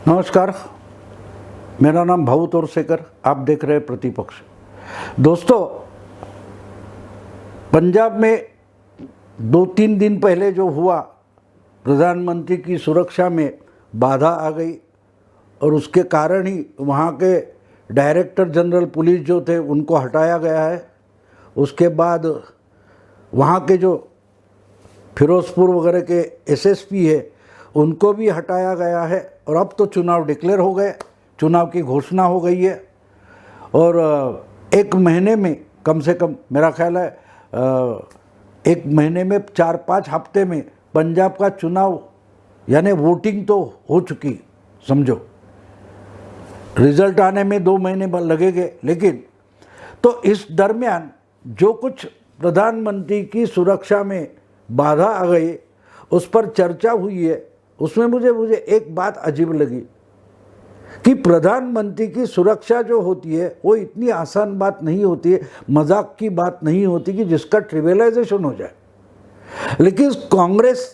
नमस्कार, मेरा नाम भाऊ तोरसेकर। आप देख रहे हैं प्रतिपक्ष। दोस्तों, पंजाब में 2-3 दिन पहले जो हुआ, प्रधानमंत्री की सुरक्षा में बाधा आ गई और उसके कारण ही वहाँ के डायरेक्टर जनरल पुलिस जो थे उनको हटाया गया है। उसके बाद वहाँ के जो फिरोजपुर वगैरह के एसएसपी है उनको भी हटाया गया है और अब तो चुनाव डिक्लेयर हो गए, चुनाव की घोषणा हो गई है। और 1 महीने में, कम से कम मेरा ख्याल है 1 महीने में 4-5 हफ्ते में पंजाब का चुनाव यानी वोटिंग तो हो चुकी, समझो। रिजल्ट आने में 2 महीने लगेंगे, लेकिन तो इस दरमियान जो कुछ प्रधानमंत्री की सुरक्षा में बाधा आ गई उस पर चर्चा हुई है। उसमें मुझे एक बात अजीब लगी कि प्रधानमंत्री की सुरक्षा जो होती है वो इतनी आसान बात नहीं होती है, मजाक की बात नहीं होती कि जिसका ट्रिवियलाइजेशन हो जाए। लेकिन कांग्रेस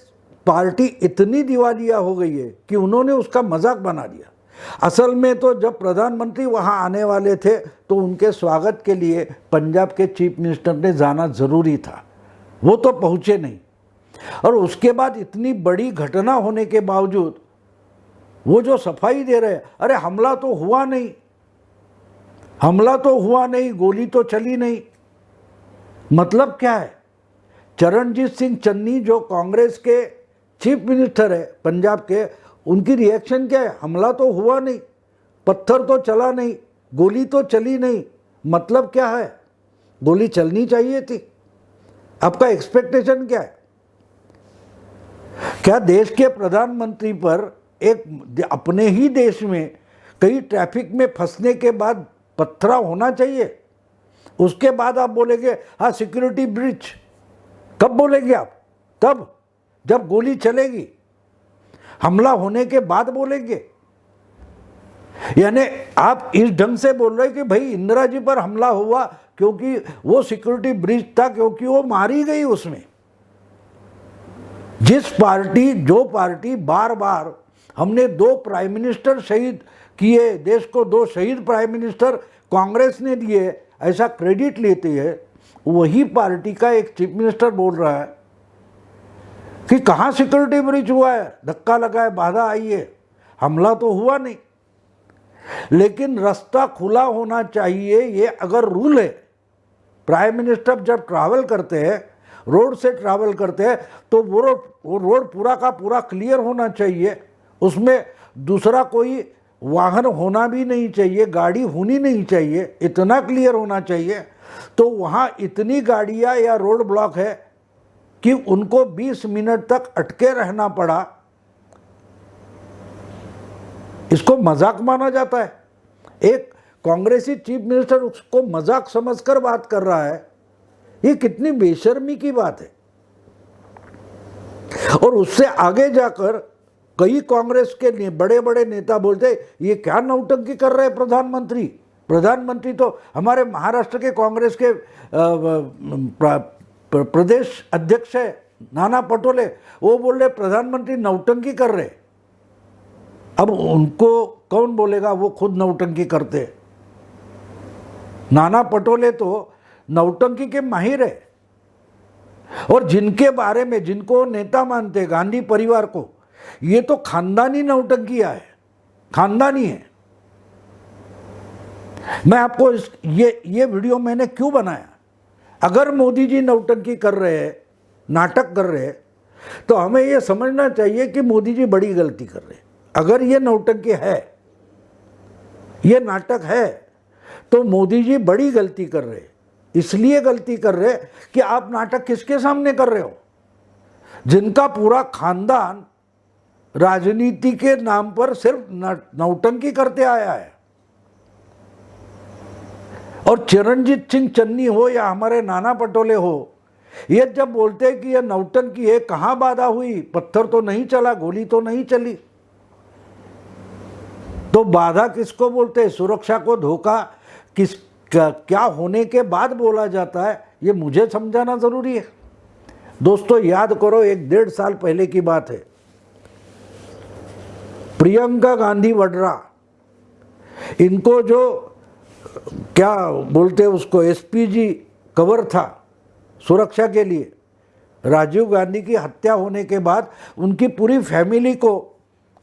पार्टी इतनी दिवालिया हो गई है कि उन्होंने उसका मजाक बना दिया। असल में तो जब प्रधानमंत्री वहां आने वाले थे तो उनके स्वागत के लिए पंजाब के चीफ मिनिस्टर ने जाना जरूरी था, वो तो पहुंचे नहीं। और उसके बाद इतनी बड़ी घटना होने के बावजूद वो जो सफाई दे रहे हैं, अरे हमला तो हुआ नहीं, हमला तो हुआ नहीं, गोली तो चली नहीं। मतलब क्या है? चरणजीत सिंह चन्नी जो कांग्रेस के चीफ मिनिस्टर है पंजाब के, उनकी रिएक्शन क्या है? हमला तो हुआ नहीं, पत्थर तो चला नहीं, गोली तो चली नहीं। मतलब क्या है? गोली चलनी चाहिए थी। आपका एक्सपेक्टेशन क्या है? क्या देश के प्रधानमंत्री पर एक अपने ही देश में कई ट्रैफिक में फंसने के बाद पथराव होना चाहिए? उसके बाद आप बोलेंगे हाँ सिक्योरिटी ब्रीच। कब बोलेंगे आप? तब जब गोली चलेगी, हमला होने के बाद बोलेंगे। यानी आप इस ढंग से बोल रहे हैं कि भाई इंदिरा जी पर हमला हुआ क्योंकि वो सिक्योरिटी ब्रीच था, क्योंकि वो मारी गई। उसमें जो पार्टी बार बार हमने 2 प्राइम मिनिस्टर शहीद किए, देश को 2 शहीद प्राइम मिनिस्टर कांग्रेस ने दिए, ऐसा क्रेडिट लेती है, वही पार्टी का एक चीफ मिनिस्टर बोल रहा है कि कहाँ सिक्योरिटी ब्रीच हुआ है, धक्का लगा है, बाधा आई है, हमला तो हुआ नहीं। लेकिन रास्ता खुला होना चाहिए, ये अगर रूल है। प्राइम मिनिस्टर जब ट्रैवल करते हैं, रोड से ट्रैवल करते हैं, तो वो रोड पूरा का पूरा क्लियर होना चाहिए। उसमें दूसरा कोई वाहन होना भी नहीं चाहिए, गाड़ी होनी नहीं चाहिए, इतना क्लियर होना चाहिए। तो वहाँ इतनी गाड़ियाँ या रोड ब्लॉक है कि उनको 20 मिनट तक अटके रहना पड़ा। इसको मजाक माना जाता है। एक कांग्रेसी चीफ मिनिस्टर उसको मजाक समझकर बात कर रहा है। ये कितनी बेशर्मी की बात है। और उससे आगे जाकर कई कांग्रेस के बड़े बड़े नेता बोलते ये क्या नौटंकी कर रहे हैं प्रधानमंत्री तो हमारे महाराष्ट्र के कांग्रेस के प्रदेश अध्यक्ष है नाना पटोले, वो बोल रहे प्रधानमंत्री नौटंकी कर रहे। अब उनको कौन बोलेगा? वो खुद नौटंकी करते। नाना पटोले तो नौटंकी के माहिर है। और जिनके बारे में, जिनको नेता मानते गांधी परिवार को, ये तो खानदानी नौटंकियां है, खानदानी है। मैं आपको ये वीडियो मैंने क्यों बनाया? अगर मोदी जी नौटंकी कर रहे हैं, नाटक कर रहे हैं, तो हमें ये समझना चाहिए कि मोदी जी बड़ी गलती कर रहे हैं। अगर ये नौटंकी है, ये नाटक है, तो मोदी जी बड़ी गलती कर रहे हैं। इसलिए गलती कर रहे कि आप नाटक किसके सामने कर रहे हो? जिनका पूरा खानदान राजनीति के नाम पर सिर्फ नौटंकी करते आया है। और चरणजीत सिंह चन्नी हो या हमारे नाना पटोले हो, ये जब बोलते हैं कि ये नौटंकी है, कहां बाधा हुई? पत्थर तो नहीं चला, गोली तो नहीं चली। तो बाधा किसको बोलते हैं? सुरक्षा को धोखा क्या होने के बाद बोला जाता है, ये मुझे समझाना जरूरी है। दोस्तों याद करो, 1-1.5 साल पहले की बात है। प्रियंका गांधी वड्रा, इनको जो क्या बोलते हैं उसको एसपीजी कवर था सुरक्षा के लिए, राजीव गांधी की हत्या होने के बाद उनकी पूरी फैमिली को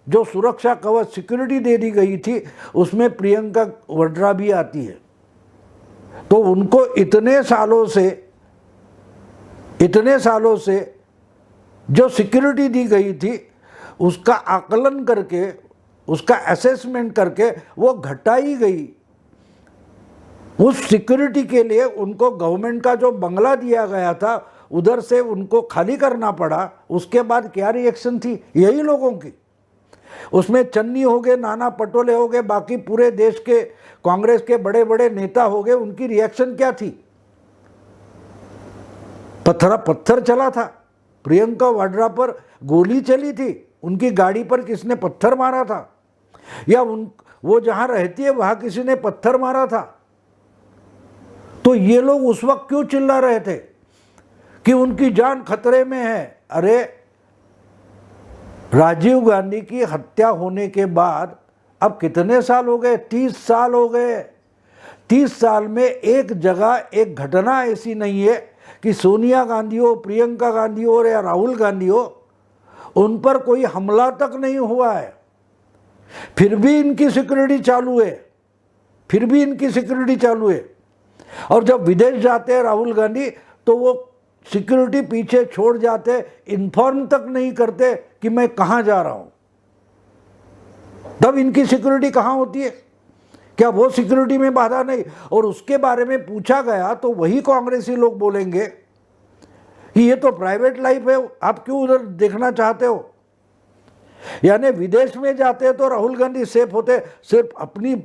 जो सुरक्षा कवच सिक्योरिटी दे दी गई थी उसमें प्रियंका वड्रा भी आती है। तो उनको इतने सालों से जो सिक्योरिटी दी गई थी उसका आकलन करके, उसका असेसमेंट करके वो घटाई गई। उस सिक्योरिटी के लिए उनको गवर्नमेंट का जो बंगला दिया गया था उधर से उनको खाली करना पड़ा। उसके बाद क्या रिएक्शन थी यही लोगों की, उसमें चन्नी हो गए, नाना पटोले हो गए, बाकी पूरे देश के कांग्रेस के बड़े बड़े नेता हो गए, उनकी रिएक्शन क्या थी? पत्थर चला था, प्रियंका वाड्रा पर गोली चली थी, उनकी गाड़ी पर किसने पत्थर मारा था, या वो जहां रहती है वहां किसी ने पत्थर मारा था। तो ये लोग उस वक्त क्यों चिल्ला रहे थे कि उनकी जान खतरे में है? अरे राजीव गांधी की हत्या होने के बाद अब कितने साल हो गए? 30 साल हो गए। 30 साल में एक जगह एक घटना ऐसी नहीं है कि सोनिया गांधी हो, प्रियंका गांधी हो या राहुल गांधी हो, उन पर कोई हमला तक नहीं हुआ है। फिर भी इनकी सिक्योरिटी चालू है, और जब विदेश जाते हैं राहुल गांधी तो वो सिक्योरिटी पीछे छोड़ जाते, इन्फॉर्म तक नहीं करते कि मैं कहां जा रहा हूं। तब इनकी सिक्योरिटी कहां होती है? क्या वो सिक्योरिटी में बाधा नहीं? और उसके बारे में पूछा गया तो वही कांग्रेसी लोग बोलेंगे कि ये तो प्राइवेट लाइफ है, आप क्यों उधर देखना चाहते हो? यानी विदेश में जाते तो राहुल गांधी सेफ होते, सिर्फ अपनी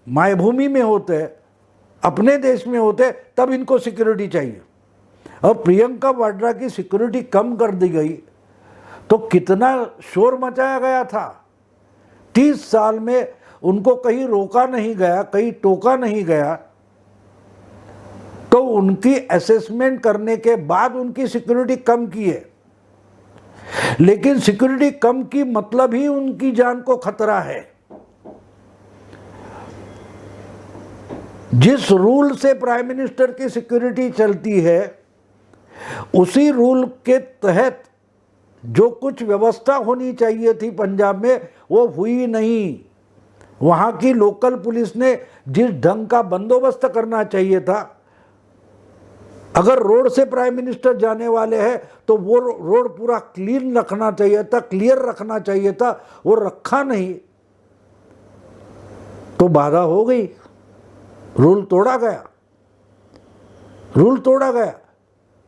मायभूमि में होते, अपने देश में होते, तब इनको सिक्योरिटी चाहिए। अब प्रियंका वाड्रा की सिक्योरिटी कम कर दी गई तो कितना शोर मचाया गया था। 30 साल में उनको कहीं रोका नहीं गया, कहीं टोका नहीं गया। तो उनकी असेसमेंट करने के बाद उनकी सिक्योरिटी कम की है, लेकिन सिक्योरिटी कम की मतलब ही उनकी जान को खतरा है। जिस रूल से प्राइम मिनिस्टर की सिक्योरिटी चलती है उसी रूल के तहत जो कुछ व्यवस्था होनी चाहिए थी पंजाब में वो हुई नहीं। वहां की लोकल पुलिस ने जिस ढंग का बंदोबस्त करना चाहिए था, अगर रोड से प्राइम मिनिस्टर जाने वाले हैं तो वो रोड पूरा क्लीन रखना चाहिए था, क्लियर रखना चाहिए था, वो रखा नहीं तो बाधा हो गई, रूल तोड़ा गया।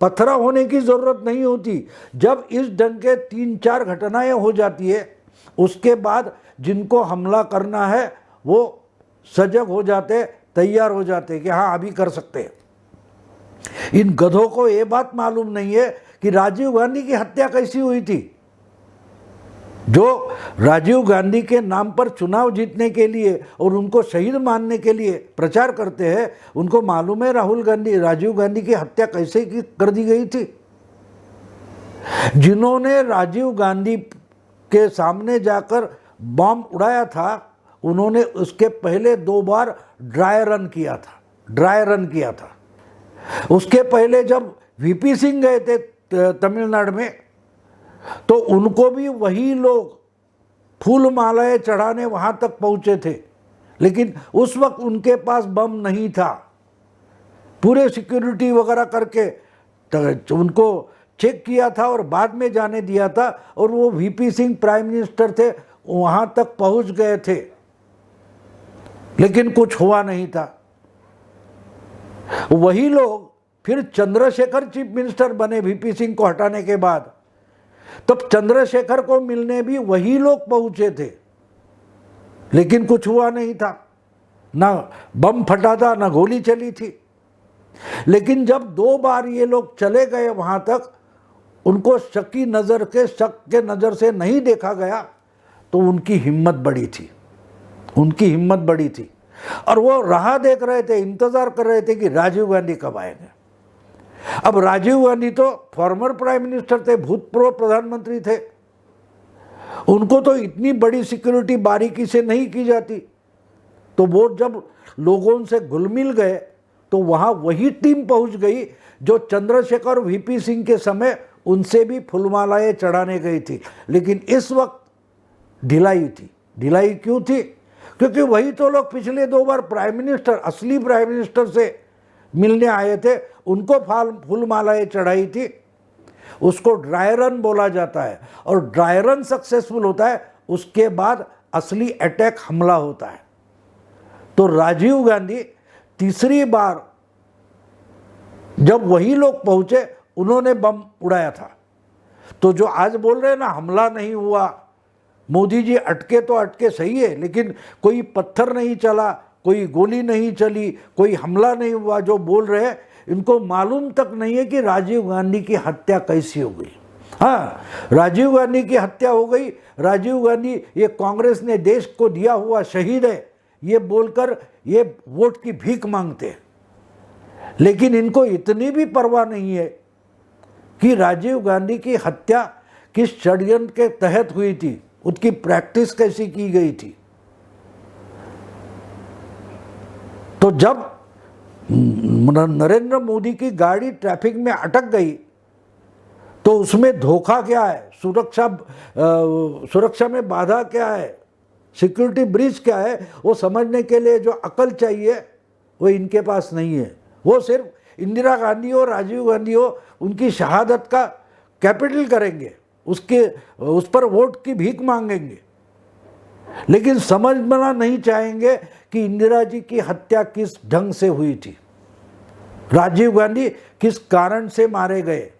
पथरा होने की जरूरत नहीं होती। जब इस ढंग के 3-4 घटनाएं हो जाती है उसके बाद जिनको हमला करना है वो सजग हो जाते, तैयार हो जाते कि हाँ अभी कर सकते हैं। इन गधों को ये बात मालूम नहीं है कि राजीव गांधी की हत्या कैसी हुई थी। जो राजीव गांधी के नाम पर चुनाव जीतने के लिए और उनको शहीद मानने के लिए प्रचार करते हैं, उनको मालूम है राजीव गांधी की हत्या कैसे कर दी गई थी। जिन्होंने राजीव गांधी के सामने जाकर बम उड़ाया था उन्होंने उसके पहले 2 बार ड्राई रन किया था। उसके पहले जब वीपी सिंह गए थे तमिलनाडु में तो उनको भी वही लोग फूल मालाएं चढ़ाने वहां तक पहुंचे थे, लेकिन उस वक्त उनके पास बम नहीं था। पूरे सिक्योरिटी वगैरह करके उनको चेक किया था और बाद में जाने दिया था, और वो वीपी सिंह प्राइम मिनिस्टर थे, वहां तक पहुंच गए थे, लेकिन कुछ हुआ नहीं था। वही लोग फिर चंद्रशेखर चीफ मिनिस्टर बने वीपी सिंह को हटाने के बाद, तब चंद्रशेखर को मिलने भी वही लोग पहुंचे थे, लेकिन कुछ हुआ नहीं था, ना बम फटा था ना गोली चली थी। लेकिन जब 2 बार ये लोग चले गए वहां तक, उनको शक के नज़र से नहीं देखा गया तो उनकी हिम्मत बड़ी थी। और वो राह देख रहे थे, इंतजार कर रहे थे कि राजीव गांधी कब आएंगे। अब राजीव गांधी तो फॉर्मर प्राइम मिनिस्टर थे, भूतपूर्व प्रधानमंत्री थे, उनको तो इतनी बड़ी सिक्योरिटी बारीकी से नहीं की जाती। तो वो जब लोगों से घुल मिल गए तो वहाँ वही टीम पहुँच गई जो चंद्रशेखर वीपी सिंह के समय उनसे भी फूलमालाएं चढ़ाने गई थी। लेकिन इस वक्त ढिलाई थी। ढिलाई क्यों थी? क्योंकि वही तो लोग पिछले 2 बार प्राइम मिनिस्टर, असली प्राइम मिनिस्टर से मिलने आए थे, उनको फूलमालाएं चढ़ाई थी। उसको ड्राई रन बोला जाता है, और ड्राई रन सक्सेसफुल होता है उसके बाद असली अटैक हमला होता है। तो राजीव गांधी तीसरी बार जब वही लोग पहुंचे, उन्होंने बम उड़ाया था। तो जो आज बोल रहे हैं ना हमला नहीं हुआ, मोदी जी अटके तो अटके सही है, लेकिन कोई पत्थर नहीं चला, कोई गोली नहीं चली, कोई हमला नहीं हुआ, जो बोल रहे हैं इनको मालूम तक नहीं है कि राजीव गांधी की हत्या कैसी हो गई। हाँ, राजीव गांधी की हत्या हो गई। राजीव गांधी ये कांग्रेस ने देश को दिया हुआ शहीद है, ये बोलकर ये वोट की भीख मांगते हैं। लेकिन इनको इतनी भी परवाह नहीं है कि राजीव गांधी की हत्या किस षड्यंत्र के तहत हुई थी, उसकी प्रैक्टिस कैसी की गई थी। तो जब नरेंद्र मोदी की गाड़ी ट्रैफिक में अटक गई तो उसमें धोखा क्या है, सुरक्षा में बाधा क्या है, सिक्योरिटी ब्रीच क्या है, वो समझने के लिए जो अकल चाहिए वो इनके पास नहीं है। वो सिर्फ इंदिरा गांधी हो, राजीव गांधी हो, उनकी शहादत का कैपिटल करेंगे, उस पर वोट की भीख मांगेंगे, लेकिन समझना नहीं चाहेंगे कि इंदिरा जी की हत्या किस ढंग से हुई थी, राजीव गांधी किस कारण से मारे गए,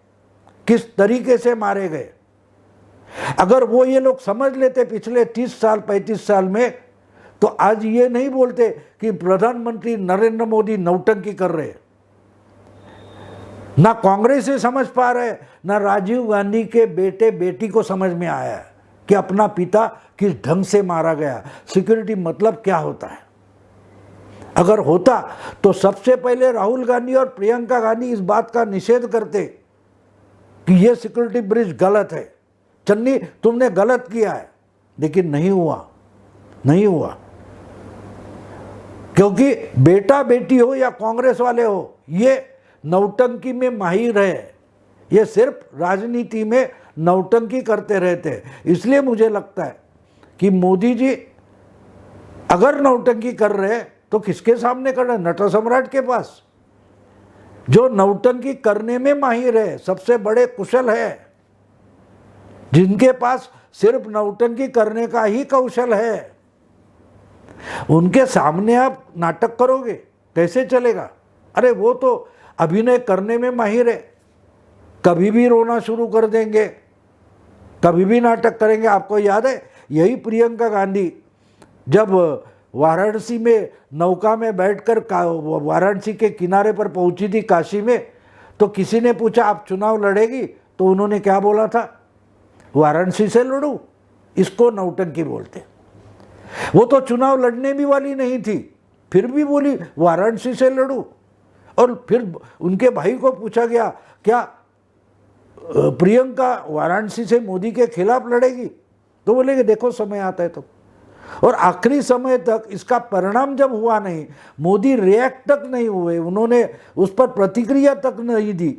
किस तरीके से मारे गए। अगर वो ये लोग समझ लेते पिछले 30 साल 35 साल में, तो आज ये नहीं बोलते कि प्रधानमंत्री नरेंद्र मोदी नौटंकी कर रहे। ना कांग्रेस से समझ पा रहे, ना राजीव गांधी के बेटे बेटी को समझ में आया कि अपना पिता किस ढंग से मारा गया, सिक्योरिटी मतलब क्या होता है। अगर होता तो सबसे पहले राहुल गांधी और प्रियंका गांधी इस बात का निषेध करते कि यह सिक्योरिटी ब्रिज गलत है, चन्नी तुमने गलत किया है। लेकिन नहीं हुआ, नहीं हुआ, क्योंकि बेटा बेटी हो या कांग्रेस वाले हो, ये नौटंकी में माहिर है, ये सिर्फ राजनीति में नौटंकी करते रहते हैं। इसलिए मुझे लगता है कि मोदी जी अगर नौटंकी कर रहे हैं तो किसके सामने कर रहे हैं? नट सम्राट के पास, जो नौटंकी करने में माहिर है, सबसे बड़े कुशल है, जिनके पास सिर्फ नौटंकी करने का ही कौशल है, उनके सामने आप नाटक करोगे, कैसे चलेगा? अरे वो तो अभिनय करने में माहिर है, कभी भी रोना शुरू कर देंगे, कभी भी नाटक करेंगे। आपको याद है यही प्रियंका गांधी जब वाराणसी में नौका में बैठकर वाराणसी के किनारे पर पहुंची थी काशी में, तो किसी ने पूछा आप चुनाव लड़ेगी? तो उन्होंने क्या बोला था? वाराणसी से लड़ूं? इसको नौटंकी बोलते। वो तो चुनाव लड़ने भी वाली नहीं थी, फिर भी बोली वाराणसी से लड़ूं। और फिर उनके भाई को पूछा गया क्या प्रियंका वाराणसी से मोदी के खिलाफ लड़ेगी? तो बोले कि देखो समय आता है तो। और आखिरी समय तक इसका परिणाम जब हुआ नहीं, मोदी रिएक्ट तक नहीं हुए, उन्होंने उस पर प्रतिक्रिया तक नहीं दी,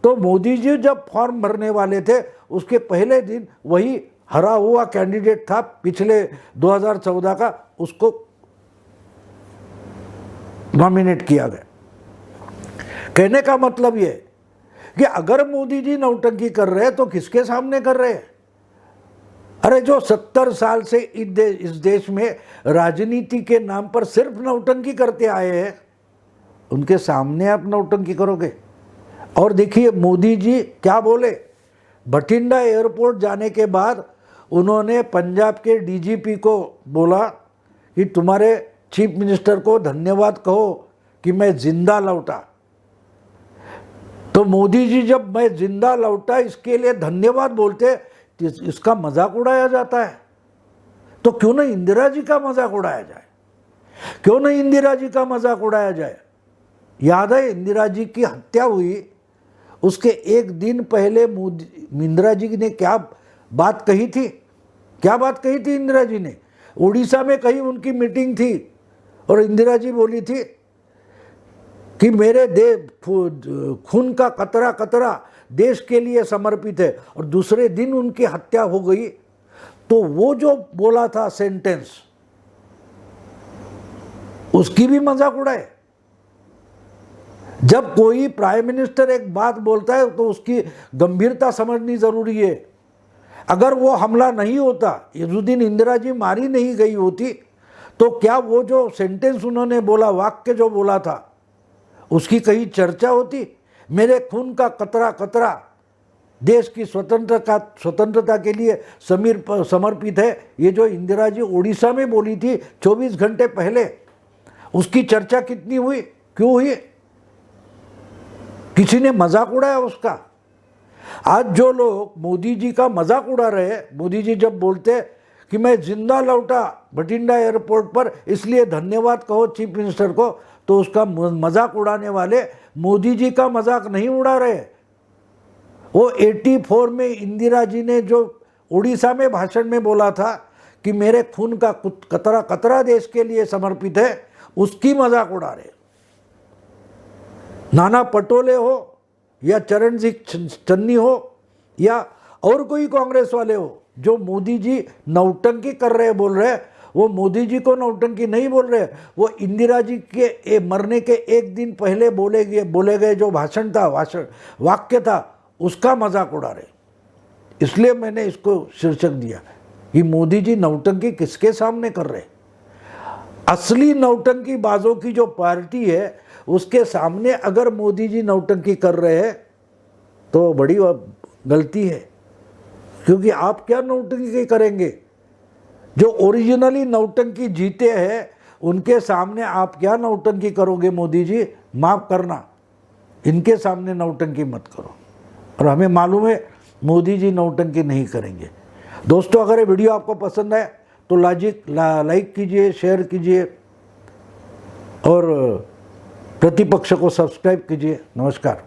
तो मोदी जी जब फॉर्म भरने वाले थे उसके पहले दिन वही हरा हुआ कैंडिडेट था पिछले 2014 का, उसको नॉमिनेट किया गया। कहने का मतलब ये कि अगर मोदी जी नौटंकी कर रहे हैं तो किसके सामने कर रहे हैं? अरे जो 70 साल से इस देश में राजनीति के नाम पर सिर्फ नौटंकी करते आए हैं, उनके सामने आप नौटंकी करोगे? और देखिए मोदी जी क्या बोले। बठिंडा एयरपोर्ट जाने के बाद उन्होंने पंजाब के डीजीपी को बोला कि तुम्हारे चीफ मिनिस्टर को धन्यवाद कहो कि मैं जिंदा लौटा। तो मोदी जी जब मैं जिंदा लौटा इसके लिए धन्यवाद बोलते, इसका मजाक उड़ाया जाता है। तो क्यों नहीं इंदिरा जी का मजाक उड़ाया जाए? क्यों नहीं इंदिरा जी का मजाक उड़ाया जाए? याद है इंदिरा जी की हत्या हुई उसके एक दिन पहले इंदिरा जी ने क्या बात कही थी? क्या बात कही थी इंदिरा जी ने? उड़ीसा में कहीं उनकी मीटिंग थी और इंदिरा जी बोली थी कि मेरे खून का कतरा कतरा देश के लिए समर्पित है, और दूसरे दिन उनकी हत्या हो गई। तो वो जो बोला था सेंटेंस, उसकी भी मजाक उड़ाए। जब कोई प्राइम मिनिस्टर एक बात बोलता है तो उसकी गंभीरता समझनी जरूरी है। अगर वो हमला नहीं होता, उस दिन इंदिरा जी मारी नहीं गई होती, तो क्या वो जो सेंटेंस उन्होंने बोला, वाक्य जो बोला था, उसकी कहीं चर्चा होती? मेरे खून का कतरा कतरा देश की स्वतंत्रता के लिए समर्पित है, ये जो इंदिरा जी उड़ीसा में बोली थी 24 घंटे पहले, उसकी चर्चा कितनी हुई, क्यों हुई? किसी ने मजाक उड़ाया उसका? आज जो लोग मोदी जी का मजाक उड़ा रहे हैं, मोदी जी जब बोलते कि मैं जिंदा लौटा बठिंडा एयरपोर्ट पर, इसलिए धन्यवाद कहो चीफ मिनिस्टर को, तो उसका मजाक उड़ाने वाले मोदी जी का मजाक नहीं उड़ा रहे। वो 84 में इंदिरा जी ने जो उड़ीसा में भाषण में बोला था कि मेरे खून का कतरा कतरा देश के लिए समर्पित है, उसकी मजाक उड़ा रहे। नाना पटोले हो या चरणजीत चन्नी हो या और कोई कांग्रेस वाले हो, जो मोदी जी नौटंकी कर रहे बोल रहे, वो मोदी जी को नौटंकी नहीं बोल रहे, वो इंदिरा जी के मरने के एक दिन पहले बोले गए जो भाषण था, वाक्य था, उसका मजाक उड़ा रहे। इसलिए मैंने इसको शीर्षक दिया कि मोदी जी नौटंकी किसके सामने कर रहे। असली नौटंकी बाजों की जो पार्टी है, उसके सामने अगर मोदी जी नौटंकी कर रहे हैं तो बड़ी गलती है, क्योंकि आप क्या नौटंकी करेंगे? जो ओरिजिनली नौटंकी जीते हैं उनके सामने आप क्या नौटंकी करोगे? मोदी जी माफ करना, इनके सामने नौटंकी मत करो। और हमें मालूम है मोदी जी नौटंकी नहीं करेंगे। दोस्तों, अगर ये वीडियो आपको पसंद है तो लाइक कीजिए, शेयर कीजिए और प्रतिपक्ष को सब्सक्राइब कीजिए। नमस्कार।